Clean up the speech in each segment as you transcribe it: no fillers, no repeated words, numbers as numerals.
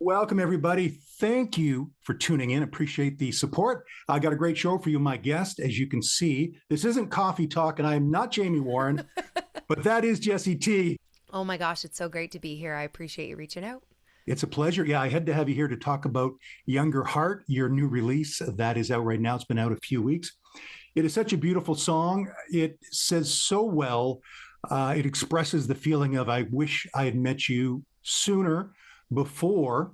Welcome, everybody. Thank you for tuning in. Appreciate the support. I got a great show for you, my guest. As you can see, this isn't coffee talk, and I am not Jamie Warren, but that is Jessie T. Oh my gosh, it's so great to be here. I appreciate you reaching out. It's a pleasure. Yeah, I had to have you here to talk about Younger Heart, your new release that is out right now. It's been out a few weeks. It is such a beautiful song. It says so well. It expresses the feeling of, I wish I had met you sooner, before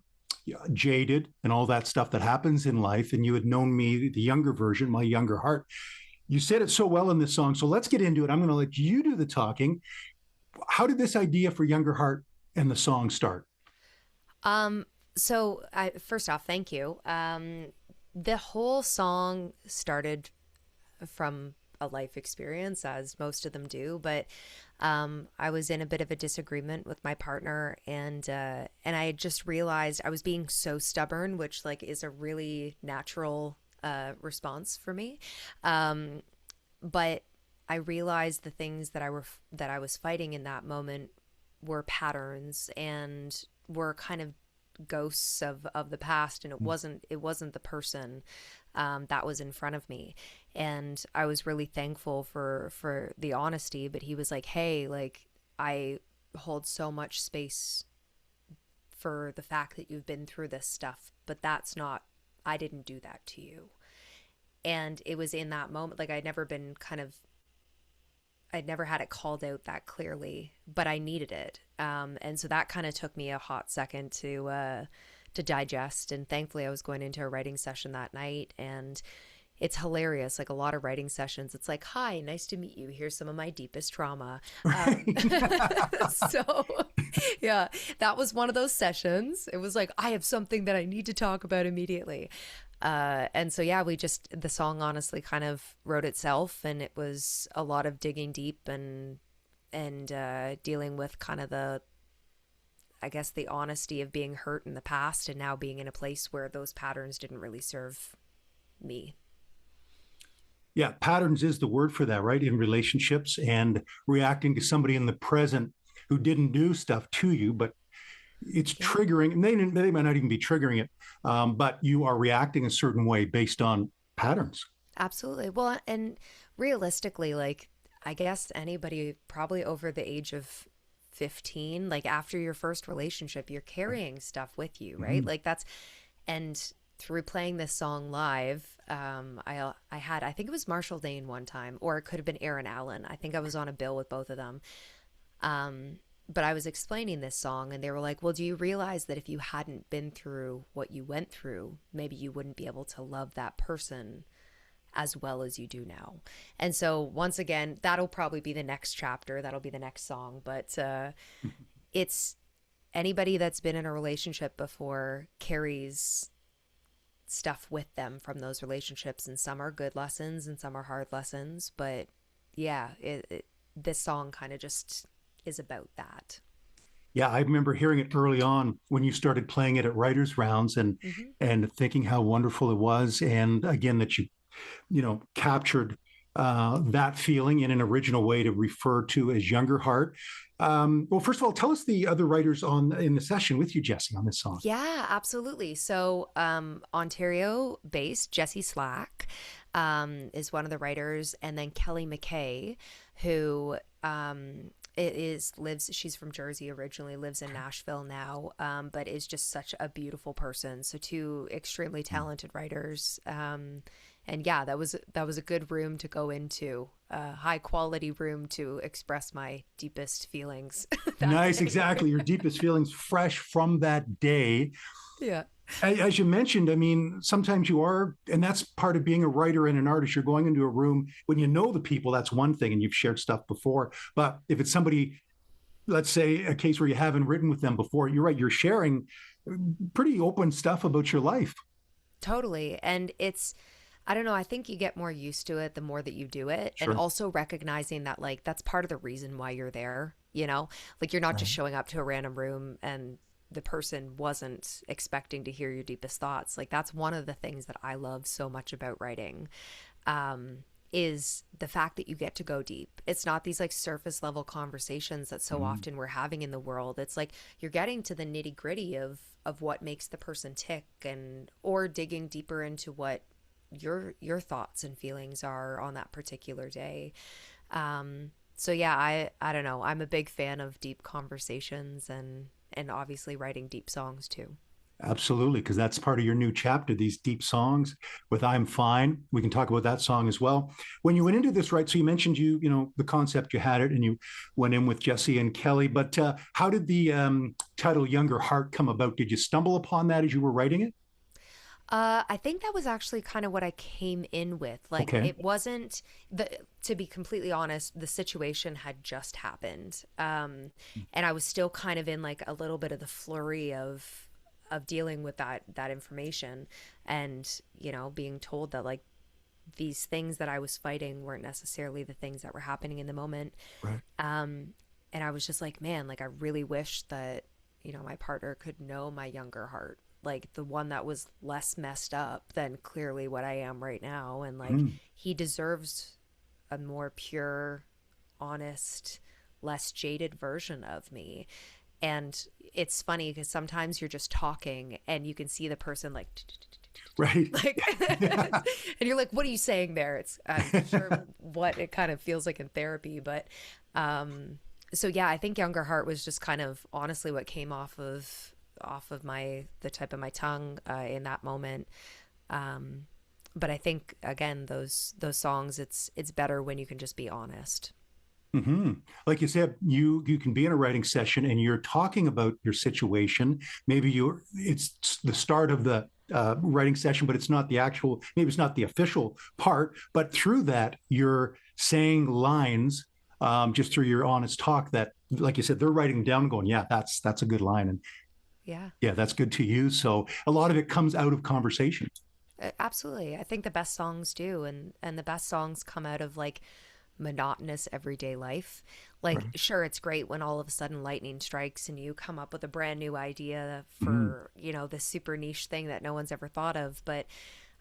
jaded and all that stuff that happens in life, and you had known me, the younger version, my younger heart. You said it so well in this song. So let's get into it. I'm going to let you do the talking. How did this idea for Younger Heart and the song start? First off, thank you. The whole song started from a life experience, as most of them do, but I was in a bit of a disagreement with my partner, and I just realized I was being so stubborn, which like is a really natural response for me. But I realized the things that I was fighting in that moment were patterns and were kind of ghosts of the past, and it wasn't the person that was in front of me. And I was really thankful for the honesty, but he was like, hey, like, I hold so much space for the fact that you've been through this stuff, but I didn't do that to you. And it was in that moment, like I'd never had it called out that clearly, but I needed it. And so that kind of took me a hot second to digest. And thankfully I was going into a writing session that night, and it's hilarious. Like a lot of writing sessions, it's like, hi, nice to meet you. Here's some of my deepest trauma. So yeah, that was one of those sessions. It was like, I have something that I need to talk about immediately. And so, yeah, the song honestly kind of wrote itself, and it was a lot of digging deep and dealing with kind of I guess the honesty of being hurt in the past and now being in a place where those patterns didn't really serve me. Yeah, patterns is the word for that, right? In relationships, and reacting to somebody in the present who didn't do stuff to you, but it's triggering, and they might not even be triggering it, but you are reacting a certain way based on patterns. Absolutely. Well, and realistically, like, I guess anybody probably over the age of 15, like after your first relationship, you're carrying stuff with you, right? Mm-hmm. Like and through playing this song live, I think it was Marshall Dane one time, or it could have been Aaron Allen. I think I was on a bill with both of them. But I was explaining this song, and they were like, well, do you realize that if you hadn't been through what you went through, maybe you wouldn't be able to love that person as well as you do now? And so once again, that'll probably be the next chapter. That'll be the next song. But it's anybody that's been in a relationship before carries stuff with them from those relationships. And some are good lessons and some are hard lessons. But yeah, this song kind of just is about that. Yeah, I remember hearing it early on when you started playing it at writers' rounds, and thinking how wonderful it was, and again that you captured that feeling in an original way to refer to as Younger Heart. Well, first of all, tell us the other writers in the session with you, Jessie, on this song. Yeah, absolutely. So Ontario-based Jessie Slack is one of the writers, and then Kelly McKay, who she's from Jersey originally, lives in Nashville now, but is just such a beautiful person. So two extremely talented writers. And yeah, that was a good room to go into, a high quality room to express my deepest feelings. Nice, exactly. Your deepest feelings fresh from that day. Yeah. As you mentioned, I mean, sometimes you are, and that's part of being a writer and an artist. You're going into a room when you know the people, that's one thing, and you've shared stuff before. But if it's somebody, let's say a case where you haven't written with them before, you're right, you're sharing pretty open stuff about your life. Totally. And I don't know, I think you get more used to it the more that you do it. Sure. And also recognizing that, like, that's part of the reason why you're there, Like, you're not just showing up to a random room and the person wasn't expecting to hear your deepest thoughts. Like, that's one of the things that I love so much about writing, is the fact that you get to go deep. It's not these like surface level conversations that so Mm, often we're having in the world. It's like you're getting to the nitty gritty of what makes the person tick, and or digging deeper into what your thoughts and feelings are on that particular day. So yeah, I don't know. I'm a big fan of deep conversations, and obviously writing deep songs too. absolutely, because that's part of your new chapter, these deep songs with I'm Fine. We can talk about that song as well. When you went into this, right? So you mentioned the concept, you had it, and you went in with Jesse and Kelly. But how did the title Younger Heart come about? Did you stumble upon that as you were writing it? I think that was actually kind of what I came in with. Like, Okay. it wasn't to be completely honest, the situation had just happened. And I was still kind of in like a little bit of the flurry of dealing with that information, and, being told that like these things that I was fighting weren't necessarily the things that were happening in the moment. Right. And I was just like, man, like I really wish that, my partner could know my younger heart, like the one that was less messed up than clearly what I am right now. And like Mm. he deserves a more pure, honest, less jaded version of me. And it's funny because sometimes you're just talking and you can see the person like Right. like and you're like, what are you saying there? It's I'm not sure what it kind of feels like in therapy, but so yeah, I think Younger Heart was just kind of honestly what came off of the tip of my tongue in that moment. But I think again, those songs, it's better when you can just be honest. Hmm. Like you said, you can be in a writing session and you're talking about your situation. Maybe it's the start of the writing session, but it's not the actual. Maybe it's not the official part. But through that, you're saying lines just through your honest talk that, like you said, they're writing down, going, "Yeah, that's a good line," and Yeah. yeah, that's good to you. So a lot of it comes out of conversation. Absolutely. I think the best songs do, and the best songs come out of like monotonous everyday life. Like, Right. sure, it's great when all of a sudden lightning strikes and you come up with a brand new idea Mhm. for, this super niche thing that no one's ever thought of. But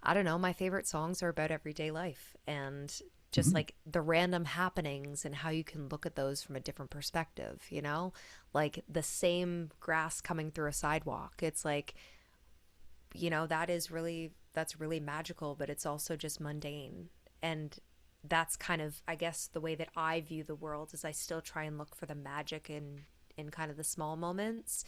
I don't know, my favorite songs are about everyday life and just Mhm. like the random happenings and how you can look at those from a different perspective, Like the same grass coming through a sidewalk. It's like, that's really magical, but it's also just mundane. And that's kind of, I guess, the way that I view the world is I still try and look for the magic in kind of the small moments.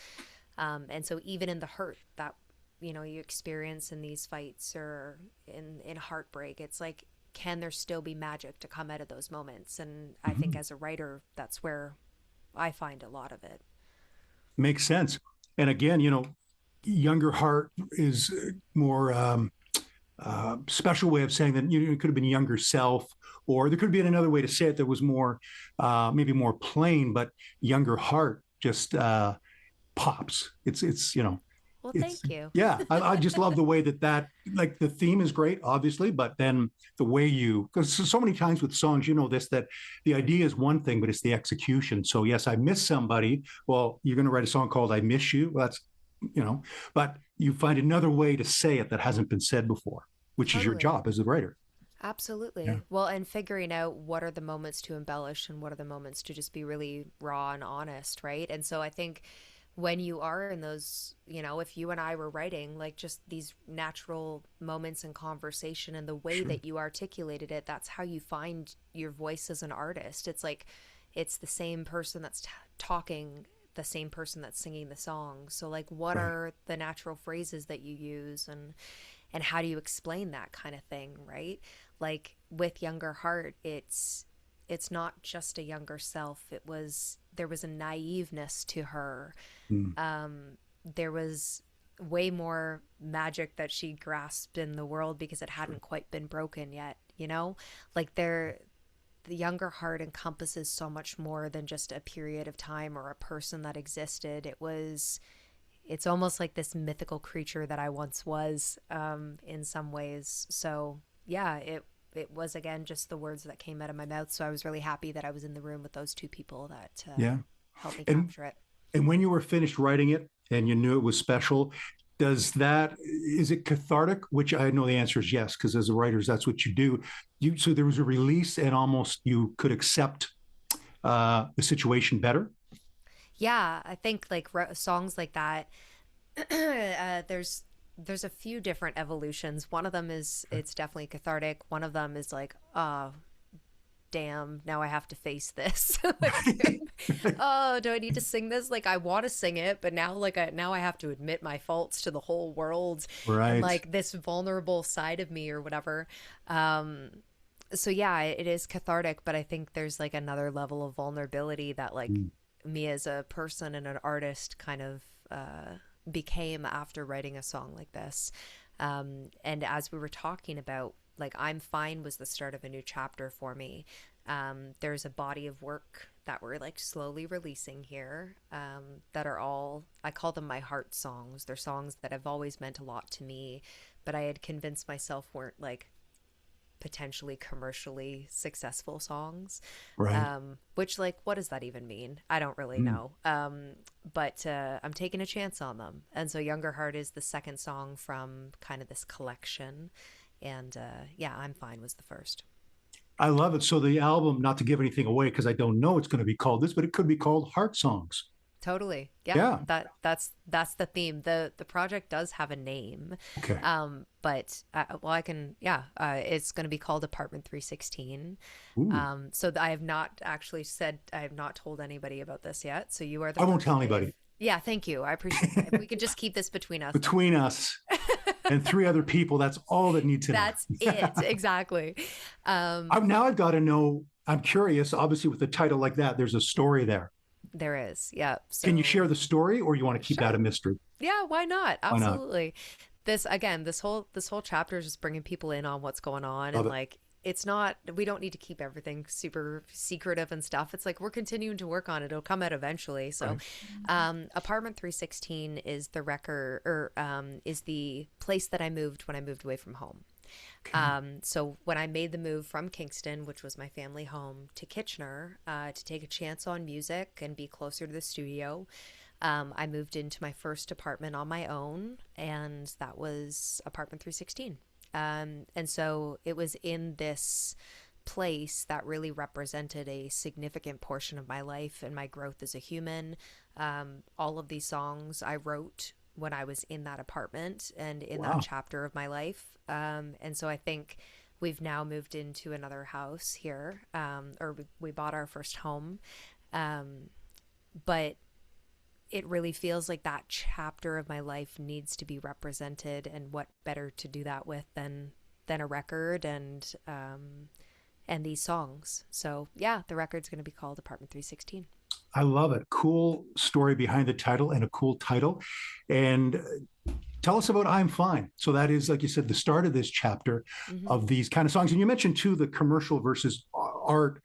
And so even in the hurt that, you experience in these fights or in heartbreak, it's like, can there still be magic to come out of those moments? And I think Mhm. as a writer, that's where I find a lot of it. Makes sense. And again, younger heart is more special way of saying that it could have been younger self, or there could have been another way to say it that was more, maybe more plain, but younger heart just pops. Well, It's thank you. yeah. I just love the way that like the theme is great, obviously, but then the way because so many times with songs, this that the idea is one thing, but it's the execution. So yes, I miss somebody. Well, you're going to write a song called "I Miss You." Well, that's you know, but you find another way to say it that hasn't been said before, which is your Totally. job as a writer. Yeah. Absolutely. Well, and figuring out what are the moments to embellish and what are the moments to just be really raw and honest, right? And so I think when you are in those, if you and I were writing like just these natural moments in conversation and the way Sure. that you articulated it, that's how you find your voice as an artist. It's like it's the same person that's talking, the same person that's singing the song. So like what Right. are the natural phrases that you use, and how do you explain that kind of thing, right? Like with Younger Heart, it's not just a younger self. There was a naiveness to her. Mm. There was way more magic that she grasped in the world because it Sure. hadn't quite been broken yet. Like the Younger Heart encompasses so much more than just a period of time or a person that existed. It's almost like this mythical creature that I once was, in some ways. So yeah, it was again just the words that came out of my mouth. So I was really happy that I was in the room with those two people that Yeah. helped me And capture it. and when you were finished writing it and you knew it was special, is it cathartic? Which I know the answer is yes, because as a writers, that's what you do. So there was a release, and almost you could accept the situation better. Yeah, I think like songs like that, there's a few different evolutions. One of them is it's definitely cathartic. One of them is like, oh, damn, now I have to face this. Like, oh, do I need to sing this? Like, I want to sing it, but now now I have to admit my faults to the whole world and Right. like this vulnerable side of me or whatever. Um, so yeah, it is cathartic, but I think there's like another level of vulnerability that like Mm. me as a person and an artist kind of became after writing a song like this. And as we were talking about, like, I'm Fine was the start of a new chapter for me. There's a body of work that we're like slowly releasing here that are all, I call them my heart songs. They're songs that have always meant a lot to me, but I had convinced myself weren't like potentially commercially successful songs. Right. Which, like, what does that even mean? I don't really Mm. know. But I'm taking a chance on them. And so Younger Heart is the second song from kind of this collection. And yeah, I'm Fine was the first. I love it. So the album, not to give anything away, because I don't know it's going to be called this, but it could be called Heart Songs. Totally. Yeah. Yeah. That's the theme. The project does have a name. Okay. But well, I can, yeah, it's going to be called Apartment 316. Ooh. So I have not actually said, I have not told anybody about this yet. So you are the I won't first, tell Dave. anybody. Yeah, thank you. I appreciate that. If we could just keep this between us. Between us and three other people, that's all that needs to know. That's it. Exactly. Now I've got to know. I'm curious. Obviously, with a title like that, there's a story there. There is. Yeah. Can you So share the story, or you want to keep that sure. a mystery? Yeah, why not? Why not? Absolutely. This again, this whole chapter is just bringing people in on what's going on, Love and it. like it's not, we don't need to keep everything super secretive and stuff. It's like we're continuing to work on it. It'll come out eventually. So Right. Apartment 316 is the record, or is the place that I moved when I moved away from home. Okay. So when I made the move from Kingston, which was my family home, to Kitchener, to take a chance on music and be closer to the studio, I moved into my first apartment on my own, and that was Apartment 316. And so it was in this place that really represented a significant portion of my life and my growth as a human. All of these songs I wrote when I was in that apartment and in that Wow. chapter of my life. And so I think we've now moved into another house here, or we bought our first home. But it really feels like that chapter of my life needs to be represented, and what better to do that with than a record and these songs. So yeah, the record's going to be called Apartment 316. I love it. Cool story behind the title and a cool title. And tell us about I'm Fine. So that is, like you said, the start of this chapter Hmm. of these kind of songs. And you mentioned too the commercial versus art.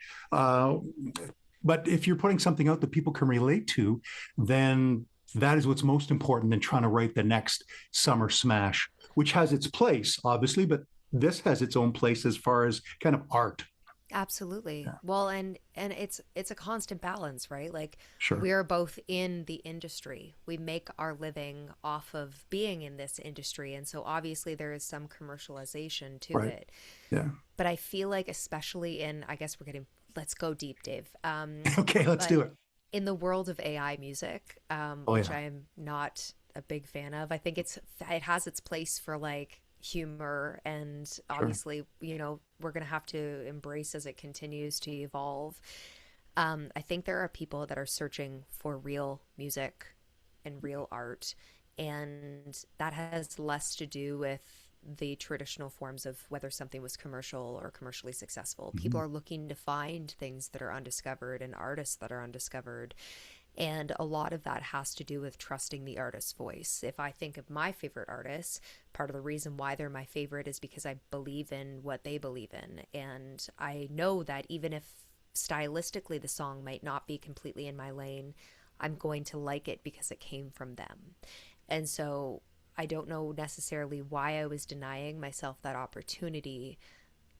But if you're putting something out that people can relate to, then that is what's most important than trying to write the next summer smash, which has its place, obviously, but this has its own place as far as kind of art. Absolutely. Yeah, Well, and it's a constant balance, right? Like sure. we're both in the industry. We make our living off of being in this industry, and so obviously there is some commercialization to Right. it. Yeah. But I feel like especially in, I guess we're getting, let's go deep, Dave. Okay, let's But do it. in the world of AI music, Oh, which yeah. I am not a big fan of, I think it has its place for like humor, and Sure. obviously, we're gonna have to embrace as it continues to evolve. I think there are people that are searching for real music and real art, and that has less to do with the traditional forms of whether something was commercial or commercially successful. People Mhm. are looking to find things that are undiscovered and artists that are undiscovered. And a lot of that has to do with trusting the artist's voice. If I think of my favorite artists, part of the reason why they're my favorite is because I believe in what they believe in. And I know that even if stylistically the song might not be completely in my lane, I'm going to like it because it came from them. And so I don't know necessarily why I was denying myself that opportunity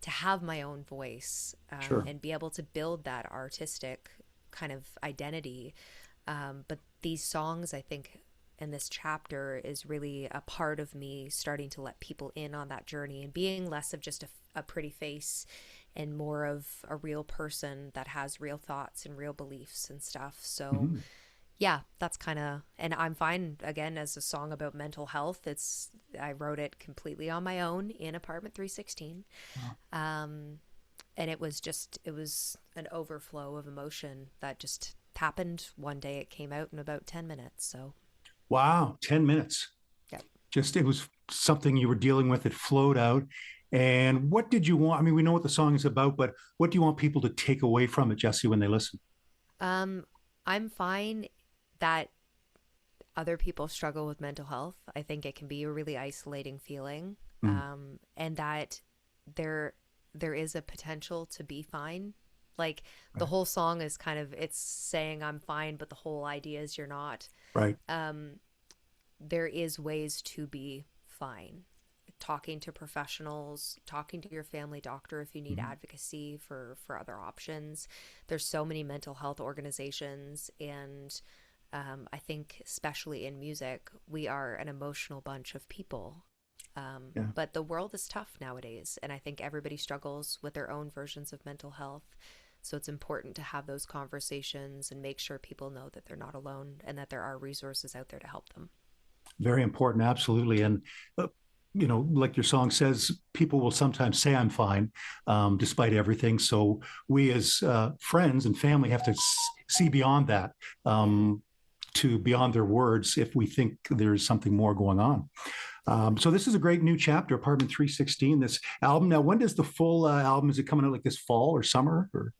to have my own voice, Sure. and be able to build that artistic kind of identity. But these songs, I think, and this chapter is really a part of me starting to let people in on that journey and being less of just a pretty face and more of a real person that has real thoughts and real beliefs and stuff. So Mhm. yeah, that's kind of, and I'm fine again as a song about mental health. I wrote it completely on my own in apartment 316. Wow. And it was an overflow of emotion that just happened one day. It came out in about 10 minutes. So, Wow, 10 minutes. yeah. Just it was something you were dealing with. It flowed out. And what did you want? I mean, we know what the song is about, but what do you want people to take away from it, Jessie, when they listen? Um, I'm fine that other people struggle with mental health. I think it can be a really isolating feeling. Mm. And that there there is a potential to be fine. Like the Right. whole song is kind of it's saying I'm fine, but the whole idea is you're not. Right. Um, there is ways to be fine. Talking to professionals, talking to your family doctor if you need Mhm. advocacy for other options. There's so many mental health organizations, and I think especially in music, we are an emotional bunch of people. Yeah. But the world is tough nowadays, and I think everybody struggles with their own versions of mental health. So it's important to have those conversations and make sure people know that they're not alone and that there are resources out there to help them. Very important. Absolutely. And, like your song says, people will sometimes say I'm fine, despite everything. So we as friends and family have to see beyond that, um, to beyond their words if we think there's something more going on. So this is a great new chapter, Apartment 316, this album. Now, when does the full album, is it coming out like this fall or summer? Or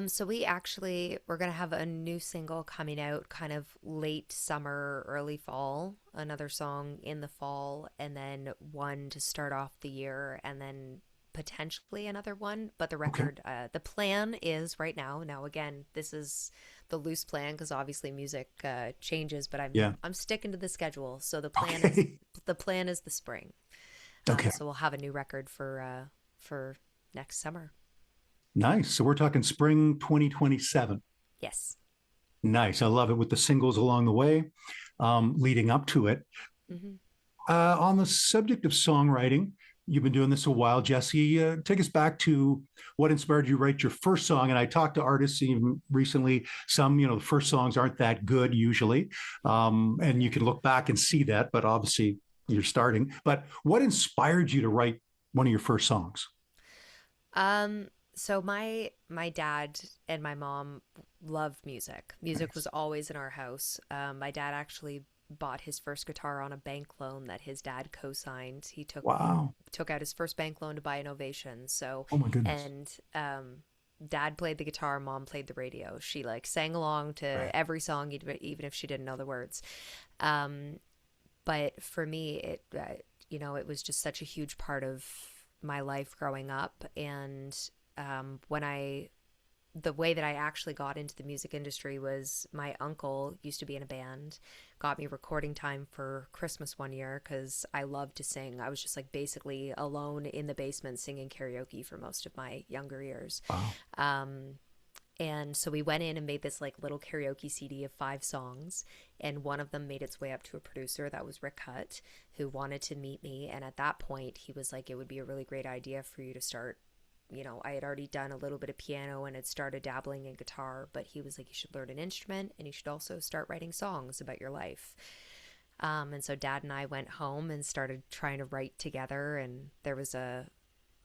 So we're gonna have a new single coming out kind of late summer, early fall, another song in the fall, and then one to start off the year, and then potentially another one. But okay. the plan is right now. Now again, this is the loose plan because obviously music changes, but Yeah. I'm sticking to the schedule. So Okay. the plan is the spring. Okay. So we'll have a new record for next summer. Nice. So we're talking spring 2027. Yes. Nice. I love it with the singles along the way, leading up to it. Hmm. On the subject of songwriting, you've been doing this a while, Jessie. Take us back to what inspired you to write your first song. And I talked to artists even recently. Some, the first songs aren't that good usually. And you can look back and see that, but obviously you're starting. But what inspired you to write one of your first songs? So my dad and my mom loved music. Music Nice. was always in our house. My dad actually bought his first guitar on a bank loan that his dad co-signed. He Wow. took out his first bank loan to buy an Ovation. So, Oh my goodness. and dad played the guitar, mom played the radio. She like sang along Right. to every song, even if she didn't know the words. Um, but for me, it was just such a huge part of my life growing up, and when the way that I actually got into the music industry was my uncle used to be in a band, got me recording time for Christmas one year because I loved to sing. I was just like basically alone in the basement singing karaoke for most of my younger years. Wow. Um, and so we went in and made this like little karaoke CD of 5 songs, and one of them made its way up to a producer that was Rick Hutt, who wanted to meet me. And at that point, he was like, "It would be a really great idea for you to start." I had already done a little bit of piano and had started dabbling in guitar, but he was like, "You should learn an instrument and you should also start writing songs about your life." And so Dad and I went home and started trying to write together. And there was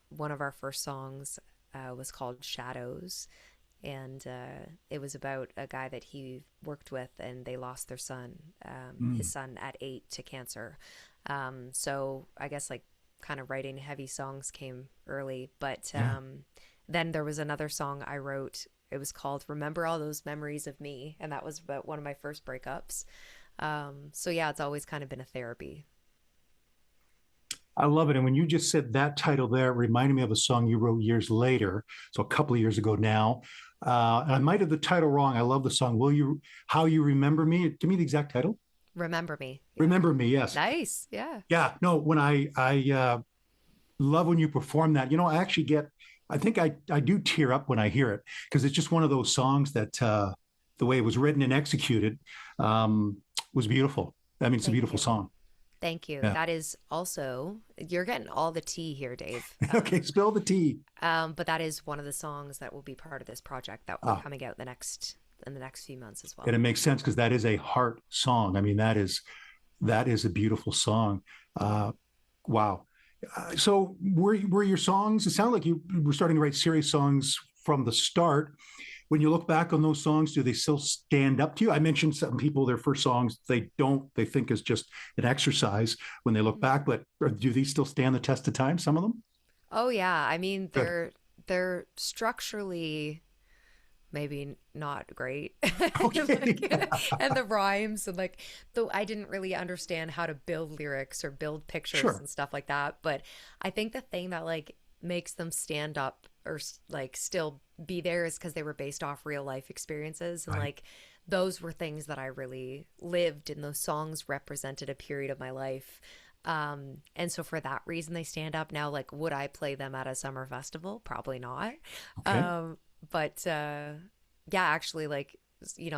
one of our first songs was called Shadows, and it was about a guy that he worked with, and they lost their son, his Mm. son at 8 to cancer. So I guess like kind of writing heavy songs came early, but Yeah. then there was another song I wrote. It was called Remember All Those Memories of Me, and that was about one of my first breakups. So yeah, it's always kind of been a therapy. I love it. And when you just said that title there, it reminded me of a song you wrote years later. So a couple of years ago now. And I might have the title wrong. I love the song. How You Remember Me? Give me the exact title. Remember Me. Yeah. Remember Me. Yes. Nice. Yeah. Yeah. No, when I love when you perform that, I actually I think I do tear up when I hear it because it's just one of those songs that the way it was written and executed was beautiful. I mean, it's a Thank beautiful you. song. Thank you. Yeah. That is also, you're getting all the tea here, Dave. Okay, spill the tea. But that is one of the songs that will be part of this project that will be Ah, coming out in the next few months as and well. it makes sense because that is a heart song. I mean, that is a beautiful song. Uh, wow. So were your songs? It sounded like you were starting to write serious songs from the start. When you look back on those songs, do they still stand up to you? I mentioned some people, their first songs, they don't, they think is just an exercise when they look Mhm. back, but do these still stand the test of time, some of them? Oh yeah, I mean Good. they're structurally maybe not great. Okay. Like, and the rhymes and like though I didn't really understand how to build lyrics or build pictures Sure. and stuff like that, but I think the thing that like makes them stand up or like still be there is because they were based off real life experiences and Right. like those were things that I really lived and those songs represented a period of my life. And so for that reason they stand up now. Like, would I play them at a summer festival? Probably not. Okay. um but yeah, actually, like,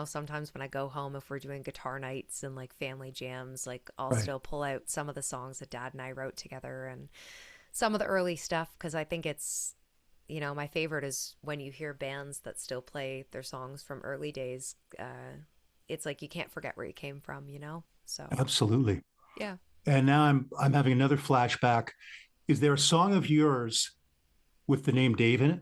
sometimes when I go home, if we're doing guitar nights and like family jams, like I'll Right. still pull out some of the songs that Dad and I wrote together and some of the early stuff because I think it's, my favorite is when you hear bands that still play their songs from early days. It's like you can't forget where you came from, So Absolutely. yeah, And now I'm having another flashback. Is there a song of yours with the name Dave in it?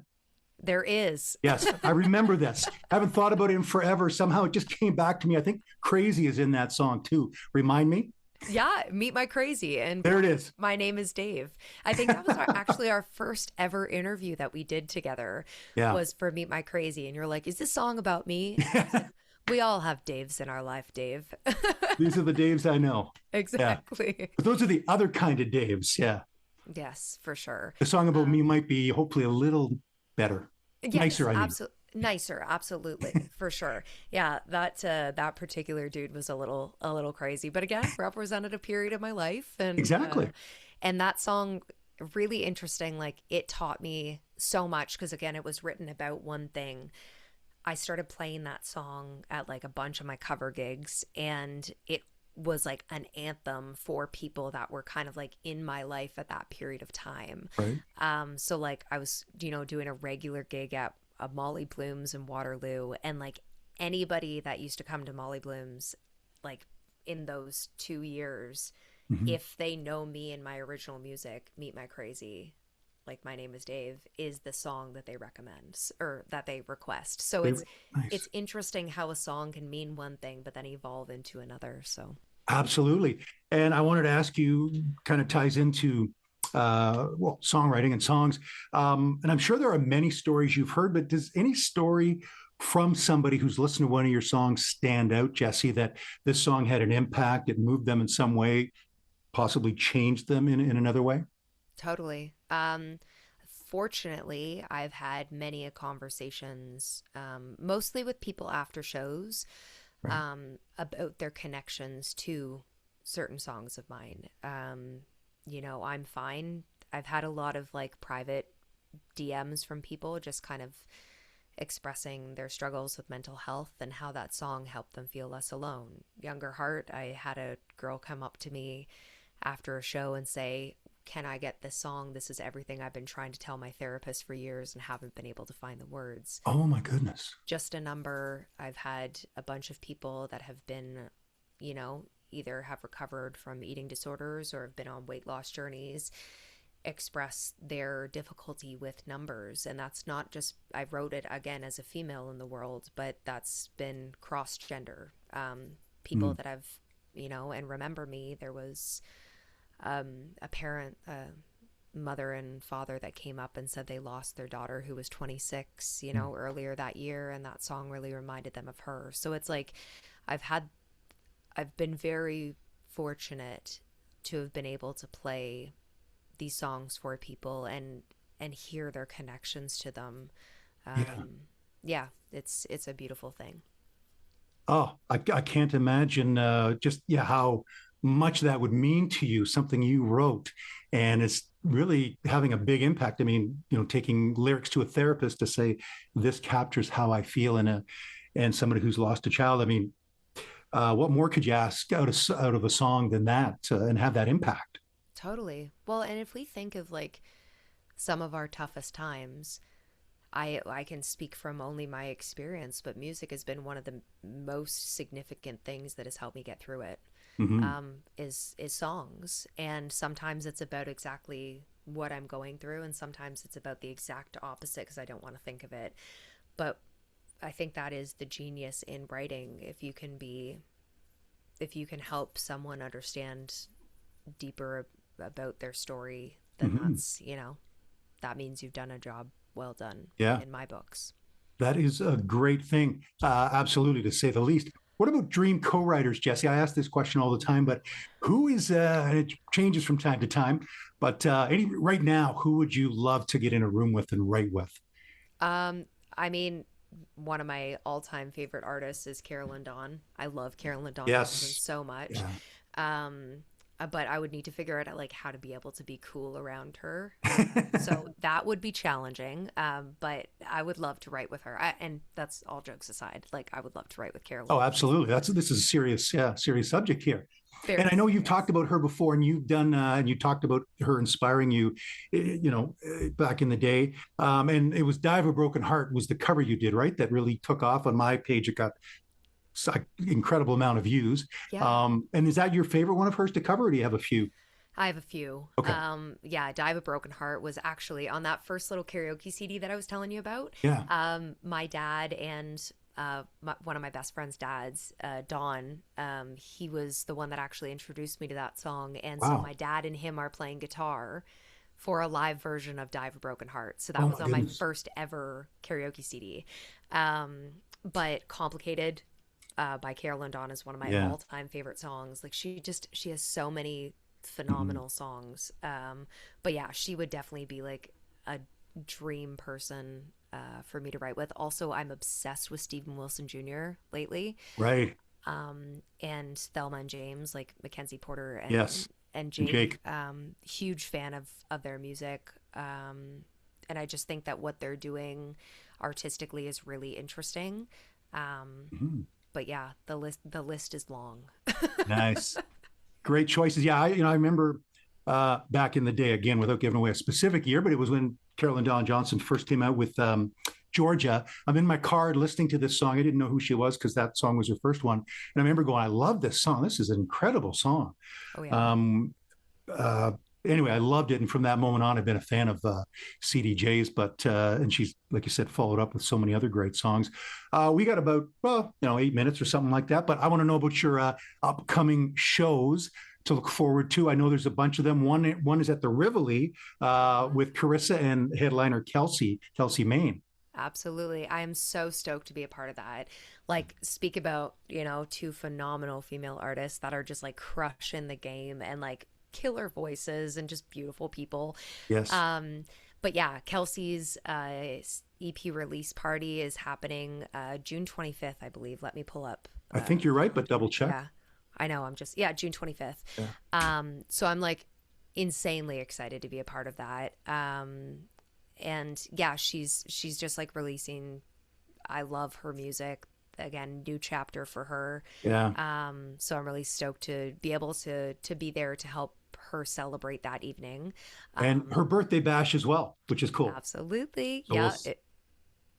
there is. Yes, I remember this. I haven't thought about it in forever. Somehow it just came back to me. I think Crazy is in that song too. Remind me? Yeah, Meet My Crazy and There it is. My Name is Dave. I think that was actually our first ever interview that we did together Yeah. was for Meet My Crazy. And you're like, is this song about me? I was like, we all have Daves in our life, Dave. These are the Daves I know. Yeah. Exactly. But those are the other kind of Daves. Yeah. Yes, for sure. The song about me Um, might be hopefully a little better. yes, Nicer, I mean. absolutely. Nicer, absolutely, for sure. Yeah, that particular dude was a little crazy, but again, represented a period of my life, Exactly. and that song really interesting. Like it taught me so much because again, it was written about one thing. I started playing that song at like a bunch of my cover gigs, and it was like an anthem for people that were kind of like in my life at that period of time. Right. So like I was, doing a regular gig at Molly Bloom's in Waterloo, and like anybody that used to come to Molly Bloom's, like in those 2 years, Mhm. if they know me and my original music, Meet My Crazy, like My Name is Dave, is the song that they recommend or that they request. So it's Favorite. Nice. it's interesting how a song can mean one thing but then evolve into another. So Absolutely. And I wanted to ask you, kind of ties into well, songwriting and songs. And I'm sure there are many stories you've heard, but does any story from somebody who's listened to one of your songs stand out, Jessie, that this song had an impact, it moved them in some way, possibly changed them in another way? totally. Fortunately, I've had many a conversations, mostly with people after shows, Right. about their connections to certain songs of mine. I'm fine. I've had a lot of like private DMs from people just kind of expressing their struggles with mental health and how that song helped them feel less alone. Younger Heart, I had a girl come up to me after a show and say, can I get this song? This is everything I've been trying to tell my therapist for years and haven't been able to find the words. Oh my goodness. Just a number. I've had a bunch of people that have been, either have recovered from eating disorders or have been on weight loss journeys express their difficulty with numbers. And that's not just, I wrote it again as a female in the world, but that's been cross gender. People Mm. that have, and remember me, there was a parent, mother and father that came up and said they lost their daughter who was 26, Mm. earlier that year, and that song really reminded them of her. So it's like I've had I've been very fortunate to have been able to play these songs for people and hear their connections to them. Yeah. Yeah, it's a beautiful thing. Oh, I can't imagine just yeah how much that would mean to you, something you wrote, and it's really having a big impact. I mean, taking lyrics to a therapist to say this captures how I feel in a and somebody who's lost a child. I mean, What more could you ask out of a song than that and have that impact? Totally. Well, and if we think of like some of our toughest times, I can speak from only my experience, but music has been one of the most significant things that has helped me get through it. Hmm. Is songs, and sometimes it's about exactly what I'm going through, and sometimes it's about the exact opposite because I don't want to think of it. But I think that is the genius in writing. If you can help someone understand deeper about their story, then Hmm. that means you've done a job well done Yeah. in my books. That is a great thing, absolutely, to say the least. What about dream co-writers, Jesse? I ask this question all the time, but who is, and it changes from time to time, but right now, who would you love to get in a room with and write with? Um, I mean, one of my all-time favorite artists is Carolyn Dawn. I love Carolyn Dawn Johnson Yes. so much. Yeah. Um, but I would need to figure out like how to be able to be cool around her. So that would be challenging. But I would love to write with her. And that's all jokes aside. Like I would love to write with Oh, Carolyn. absolutely. This is a serious, yeah, serious subject here. And Very I know you've serious. talked about her before, and you've done, and you talked about her inspiring you, back in the day. And it was "Die of a Broken Heart" was the cover you did, right? That really took off on my page. It got incredible amount of views. Yeah. And is that your favorite one of hers to cover, or do you have a few? I have a few. Okay. Yeah, Die of a Broken Heart was actually on that first little karaoke CD that I was telling you about. Yeah. My dad and one of my best friend's dads, Don, he was the one that actually introduced me to that song. And so Wow. my dad and him are playing guitar for a live version of Die of a Broken Heart. So Oh that was my on my goodness. first ever karaoke CD. But Complicated by Carolyn Dawn is one of my Yeah. all-time favorite songs. Like she has so many Mhm. phenomenal songs. But yeah, she would definitely be like a dream person for me to write with. Also, I'm obsessed with Stephen Wilson Jr. lately, Right. and Thelma and James, like Mackenzie Porter Yes. and And Jake. Jake. Huge fan of their music, and I just think that what they're doing artistically is really interesting. Um, Mhm. but yeah, the list is long. Nice. Great choices. Yeah, I remember back in the day, again, without giving away a specific year, but it was when Carolyn Dawn Johnson first came out with Georgia. I'm in my car listening to this song. I didn't know who she was because that song was her first one. And I remember going, I love this song. This is an incredible song. Oh yeah. Um, uh, anyway, I loved it. And from that moment on, I've been a fan of CDJ's, and she's, like you said, followed up with so many other great songs. We got about, well, 8 minutes or something like that. But I want to know about your upcoming shows to look forward to. I know there's a bunch of them. One is at the Rivoli with Carissa and headliner Kelsey Main. Absolutely. I am so stoked to be a part of that. Like, speak about, two phenomenal female artists that are just like crushing the game and like killer voices and just beautiful people. Yes. But yeah, Kelsey's EP release party is happening June 25th, I believe. Let me pull up I think the you're right, but calendar. double check. Yeah, I know. Yeah, June 25th. Yeah. So I'm like insanely excited to be a part of that. And yeah, she's just like releasing. I love her music. Again, new chapter for her. Yeah. So I'm really stoked to be able to be there to help her celebrate that evening. And Um, her birthday bash as well, which is cool. Absolutely. So we'll Yeah.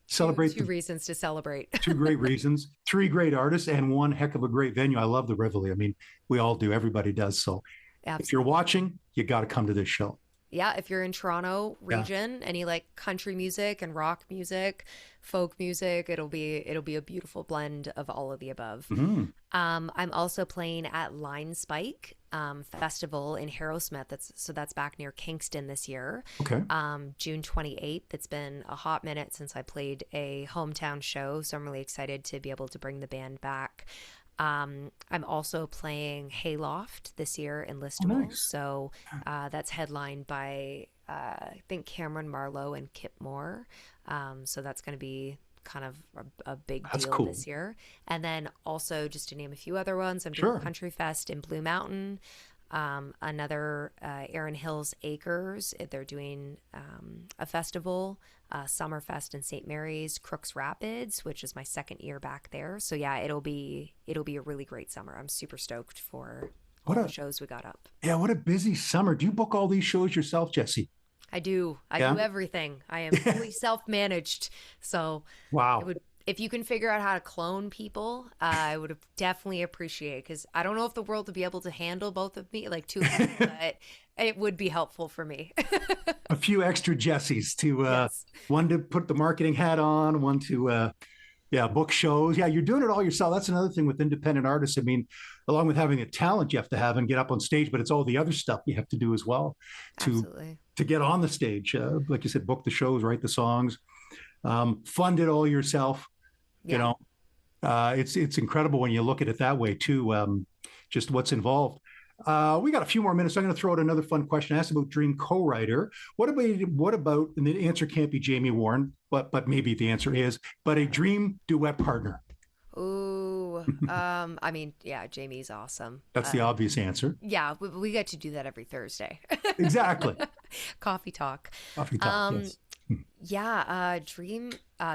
celebrate Two the reasons to celebrate. two great reasons, three great artists, and one heck of a great venue. I love the Rivoli. I mean, we all do. Everybody does. So if you're Absolutely. watching, you got to come to this show. Yeah, if you're in Toronto Yeah. region and you like country music and rock music, folk music, it'll be a beautiful blend of all of the above. Mhm. I'm also playing at Line Spike Festival in Harrowsmith. That's back near Kingston this year. Okay. June 28th. It's been a hot minute since I played a hometown show, so I'm really excited to be able to bring the band back. I'm also playing Hayloft this year in Oh, Listowel. nice. So that's headlined by, I think, Cameron Marlowe and Kip Moore. So that's going to be kind of a big That's deal cool. this year. And then also, just to name a few other ones, I'm doing Sure. Country Fest in Blue Mountain. Another Erin Hills Acres. They're doing a festival, Summerfest in St. Mary's, Crooks Rapids, which is my second year back there. So yeah, it'll be a really great summer. I'm super stoked for all the shows we got up. Yeah, what a busy summer. Do you book all these shows yourself, Jessie? I do. I do everything. I am fully self-managed. So wow. If you can figure out how to clone people, I would definitely appreciate, because I don't know if the world would be able to handle both of me, like two of me, but it would be helpful for me. A few extra Jessies to one to put the marketing hat on, one to book shows. Yeah, you're doing it all yourself. That's another thing with independent artists. I mean, along with having a talent you have to have and get up on stage, but it's all the other stuff you have to do as well to get on the stage. Like you said, book the shows, write the songs, fund it all yourself. You know, it's incredible when you look at it that way too. Just what's involved. We got a few more minutes. I'm going to throw out another fun question. I asked about dream co-writer. What about? And the answer can't be Jamie Warren, but maybe the answer is. But a dream duet partner. Ooh, I mean, yeah, Jamie's awesome. That's the obvious answer. Yeah, we get to do that every Thursday. Exactly. Coffee talk. Coffee talk. Yes. Yeah, dream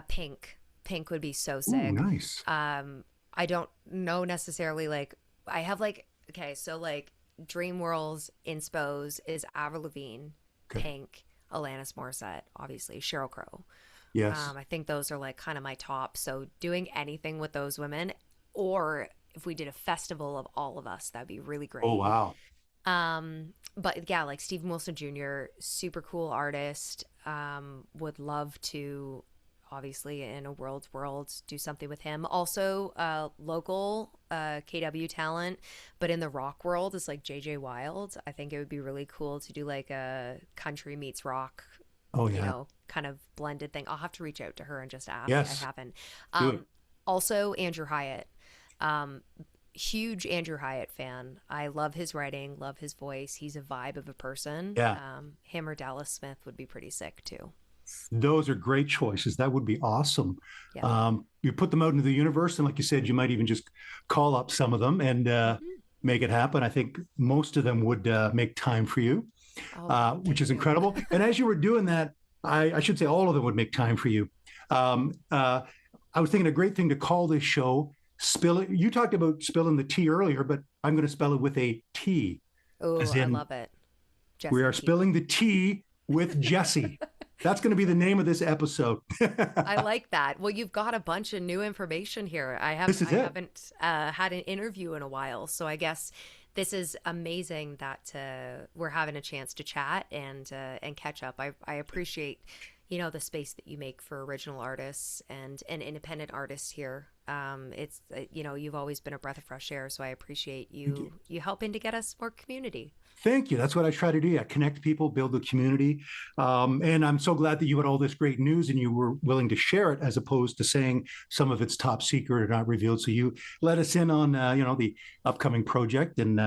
Pink. Pink would be so sick. Ooh, nice. I don't know necessarily, like, I have like, okay, so like Dream World's inspos is Avril Lavigne, Pink, Alanis Morissette, obviously, Sheryl Crow. Yes. I think those are like kind of my top. So doing anything with those women, or if we did a festival of all of us, that'd be really great. Oh, wow. But yeah, like Stephen Wilson Jr., super cool artist. Would love to, obviously, in a world, do something with him. Also, local KW talent, but in the rock world is like JJ Wild. I think it would be really cool to do like a country meets rock, you know, kind of blended thing. I'll have to reach out to her and just ask. Yes. I haven't. Also, Andrew Hyatt. Huge Andrew Hyatt fan. I love his writing, love his voice. He's a vibe of a person. Yeah. Him or Dallas Smith would be pretty sick too. Those are great choices. That would be awesome. Yeah. You put them out into the universe, and like you said, you might even just call up some of them and make it happen. I think most of them would make time for you, which is incredible. And as you were doing that, I should say all of them would make time for you. I was thinking a great thing to call this show, Spill It. You talked about spilling the tea earlier, but I'm going to spell it with a T. Oh, I love it. Jessie we are T. spilling the tea with Jessie. That's going to be the name of this episode. I like that. Well, you've got a bunch of new information here. I haven't had an interview in a while, so I guess this is amazing that we're having a chance to chat and catch up. I appreciate, you know, the space that you make for original artists and independent artists here. It's you know, you've always been a breath of fresh air, so I appreciate you helping to get us more community. Thank you. That's what I try to do. I connect people, build a community. And I'm so glad that you had all this great news and you were willing to share it, as opposed to saying some of it's top secret or not revealed. So you let us in on, you know, the upcoming project and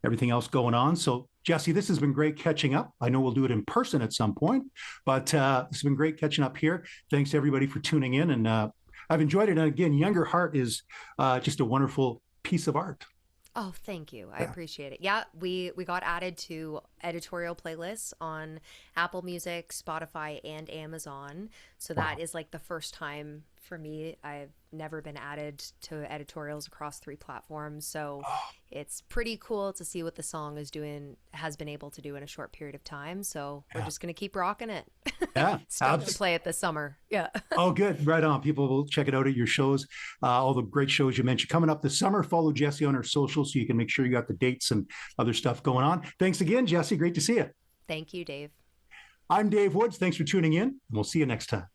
everything else going on. So Jessie, this has been great catching up. I know we'll do it in person at some point, but this has been great catching up here. Thanks to everybody for tuning in. And I've enjoyed it. And again, Younger Heart is just a wonderful piece of art. Oh, thank you. I appreciate it. Yeah, we got added to editorial playlists on Apple Music, Spotify, and Amazon. So that is like the first time for me. I've never been added to editorials across 3 platforms. So it's pretty cool to see what the song has been able to do in a short period of time. So we're just going to keep rocking it. Yeah. Stoked to play it this summer. Yeah. Oh, good. Right on. People will check it out at your shows. All the great shows you mentioned coming up this summer. Follow Jessie on her socials so you can make sure you got the dates and other stuff going on. Thanks again, Jessie. Great to see you. Thank you, Dave. I'm Dave Woods. Thanks for tuning in. And we'll see you next time.